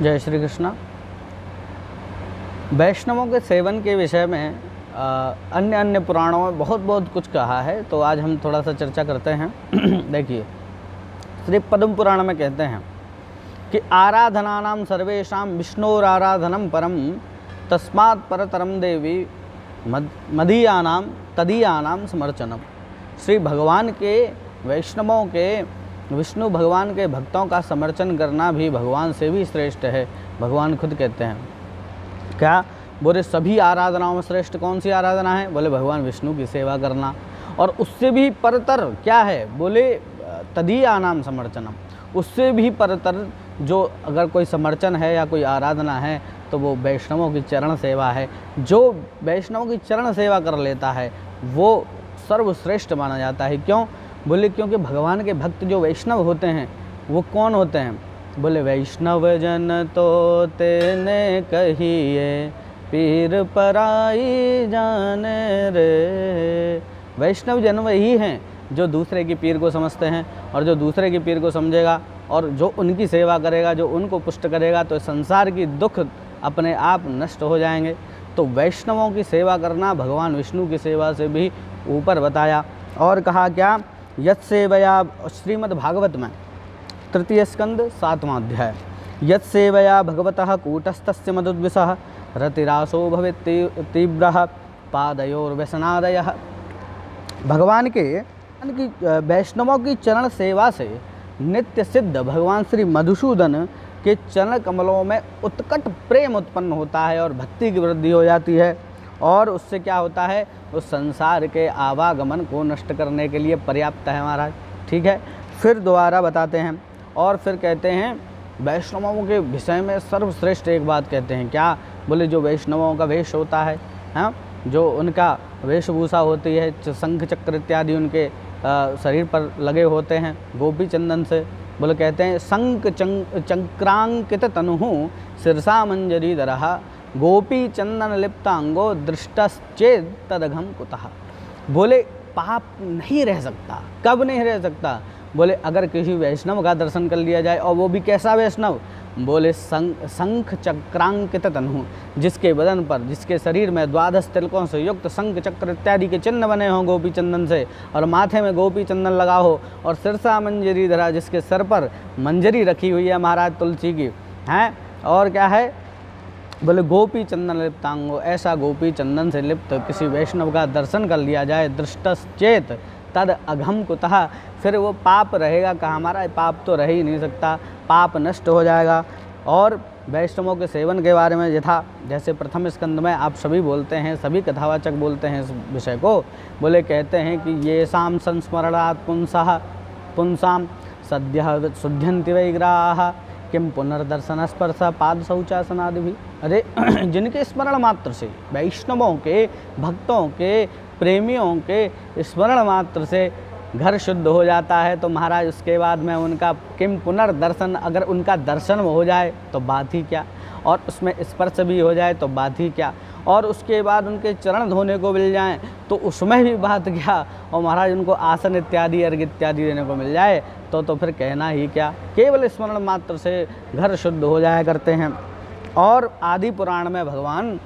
जय श्री कृष्णा। वैष्णवों के सेवन के विषय में अन्य अन्य पुराणों में बहुत बहुत कुछ कहा है, तो आज हम थोड़ा सा चर्चा करते हैं। देखिए, श्री पद्म पुराण में कहते हैं कि आराधनानां सर्वेषां विष्णोराराधनं परम तस्मात् परतरम देवी मदीयानां तदीयानां समर्चनम। श्री भगवान के वैष्णवों के विष्णु भगवान के भक्तों का समर्चन करना भी भगवान से भी श्रेष्ठ है। भगवान खुद कहते हैं, क्या बोले सभी आराधनाओं में श्रेष्ठ कौन सी आराधना है? बोले भगवान विष्णु की सेवा करना। और उससे भी परतर क्या है? बोले तदीयानां समर्चनम। उससे भी परतर जो अगर कोई समर्चन है या कोई आराधना है तो वो वैष्णवों की चरण सेवा है। जो वैष्णवों की चरण सेवा कर लेता है वो सर्वश्रेष्ठ माना जाता है। क्यों? बोले क्योंकि भगवान के भक्त जो वैष्णव होते हैं वो कौन होते हैं? बोले वैष्णव जन तो तेने कहिए पीर पराई जाने रे। वैष्णव जन वही हैं जो दूसरे की पीर को समझते हैं, और जो दूसरे की पीर को समझेगा और जो उनकी सेवा करेगा, जो उनको पुष्ट करेगा, तो संसार की दुख अपने आप नष्ट हो जाएंगे। तो वैष्णवों की सेवा करना भगवान विष्णु की सेवा से भी ऊपर बताया। और कहा क्या? यत् सेवया, श्रीमद् भागवत में तृतीय स्कंद 7वां अध्याय, यत् सेवया भगवतः कूटस्थस्य मधुद्विषः रतिरासो भवेत् तीव्रः पादयोर्व्यसनादयः। भगवान के वैष्णवों की चरण सेवा से नित्य सिद्ध भगवान श्री मधुसूदन के चरण कमलों में उत्कट प्रेम उत्पन्न होता है और भक्ति की वृद्धि हो जाती है। और उससे क्या होता है? उस संसार के आवागमन को नष्ट करने के लिए पर्याप्त है महाराज। ठीक है, फिर दोबारा बताते हैं और फिर कहते हैं वैष्णवों के विषय में सर्वश्रेष्ठ एक बात कहते हैं। क्या? बोले जो वैष्णवों का वेश होता है, हाँ, जो उनका वेशभूषा होती है, शंख चक्र इत्यादि उनके शरीर पर लगे होते हैं गोपी चंदन से। बोले कहते हैं शंख चक्रांकित तनुहु शिरसा मंजरी दरहा गोपी चंदन लिप्तांगो दृष्टश्चेद तदघम कुतः। बोले पाप नहीं रह सकता। कब नहीं रह सकता? बोले अगर किसी वैष्णव का दर्शन कर लिया जाए, और वो भी कैसा वैष्णव? बोले शंख चक्रांकित तनु, जिसके बदन पर, जिसके शरीर में 12 तिलकों से युक्त शंख चक्र इत्यादि के चिन्ह बने हों गोपी चंदन से, और माथे में गोपी चंदन लगा हो, और सिरसा मंजरी धरा, जिसके सर पर मंजरी रखी हुई है महाराज तुलसी की, हैं। और क्या है? बोले गोपी चंदन लिप्तांगो, ऐसा गोपी चंदन से लिप्त किसी वैष्णव का दर्शन कर लिया जाए, दृष्टश्चेत तद अघम कुतः, फिर वो पाप रहेगा कहाँ? हमारा पाप तो रह ही नहीं सकता, पाप नष्ट हो जाएगा। और वैष्णवों के सेवन के बारे में जैसे प्रथम स्कंद में आप सभी बोलते हैं, सभी कथावाचक बोलते हैं इस विषय को। बोले कहते हैं कि ये शाम संस्मरणात् पुंसाम सद्यः शुद्ध्यन्ति वैग्राः किम पुनर्दर्शन स्पर्श पाद शौचासनादि भी। अरे जिनके स्मरण मात्र से, वैष्णवों के भक्तों के प्रेमियों के स्मरण मात्र से घर शुद्ध हो जाता है, तो महाराज उसके बाद में उनका किम पुनर्दर्शन, अगर उनका दर्शन हो जाए तो बात ही क्या, और उसमें स्पर्श भी हो जाए तो बात ही क्या, और उसके बाद उनके चरण धोने को मिल जाएं तो उसमें भी बात क्या, और महाराज उनको आसन इत्यादि अर्घ इत्यादि देने को मिल जाए तो फिर कहना ही क्या। केवल स्मरण मात्र से घर शुद्ध हो जाया करते हैं। और आदि पुराण में भगवान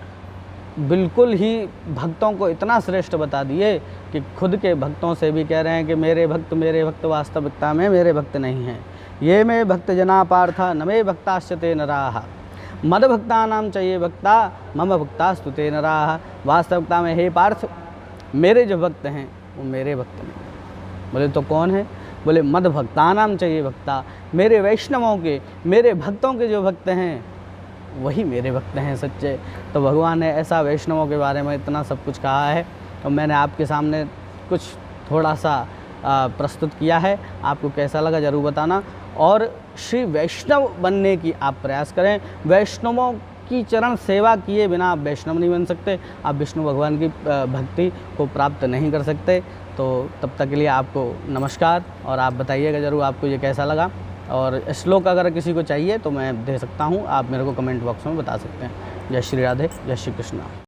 बिल्कुल ही भक्तों को इतना श्रेष्ठ बता दिए कि खुद के भक्तों से भी कह रहे हैं कि मेरे भक्त वास्तविकता में मेरे भक्त नहीं हैं। ये मे भक्त जना पार्थ न मे भक्ताश्चते नराः मद भक्तानां च ये भक्ता मम भक्तास्तु ते नराः। वास्तविकता में हे पार्थ, मेरे जो भक्त हैं वो मेरे भक्त नहीं। बोले तो कौन है? बोले मद भक्तानां च ये भक्ता, मेरे वैष्णवों के, मेरे भक्तों के जो भक्त हैं वही मेरे भक्त हैं सच्चे। तो भगवान ने ऐसा वैष्णवों के बारे में इतना सब कुछ कहा है, और मैंने आपके सामने कुछ थोड़ा सा प्रस्तुत किया है। आपको कैसा लगा ज़रूर बताना, और श्री वैष्णव बनने की आप प्रयास करें। वैष्णवों की चरण सेवा किए बिना आप वैष्णव नहीं बन सकते, आप विष्णु भगवान की भक्ति को प्राप्त नहीं कर सकते। तो तब तक के लिए आपको नमस्कार, और आप बताइएगा ज़रूर आपको ये कैसा लगा। और श्लोक अगर किसी को चाहिए तो मैं दे सकता हूँ, आप मेरे को कमेंट बॉक्स में बता सकते हैं। जय श्री राधे, जय श्री कृष्ण।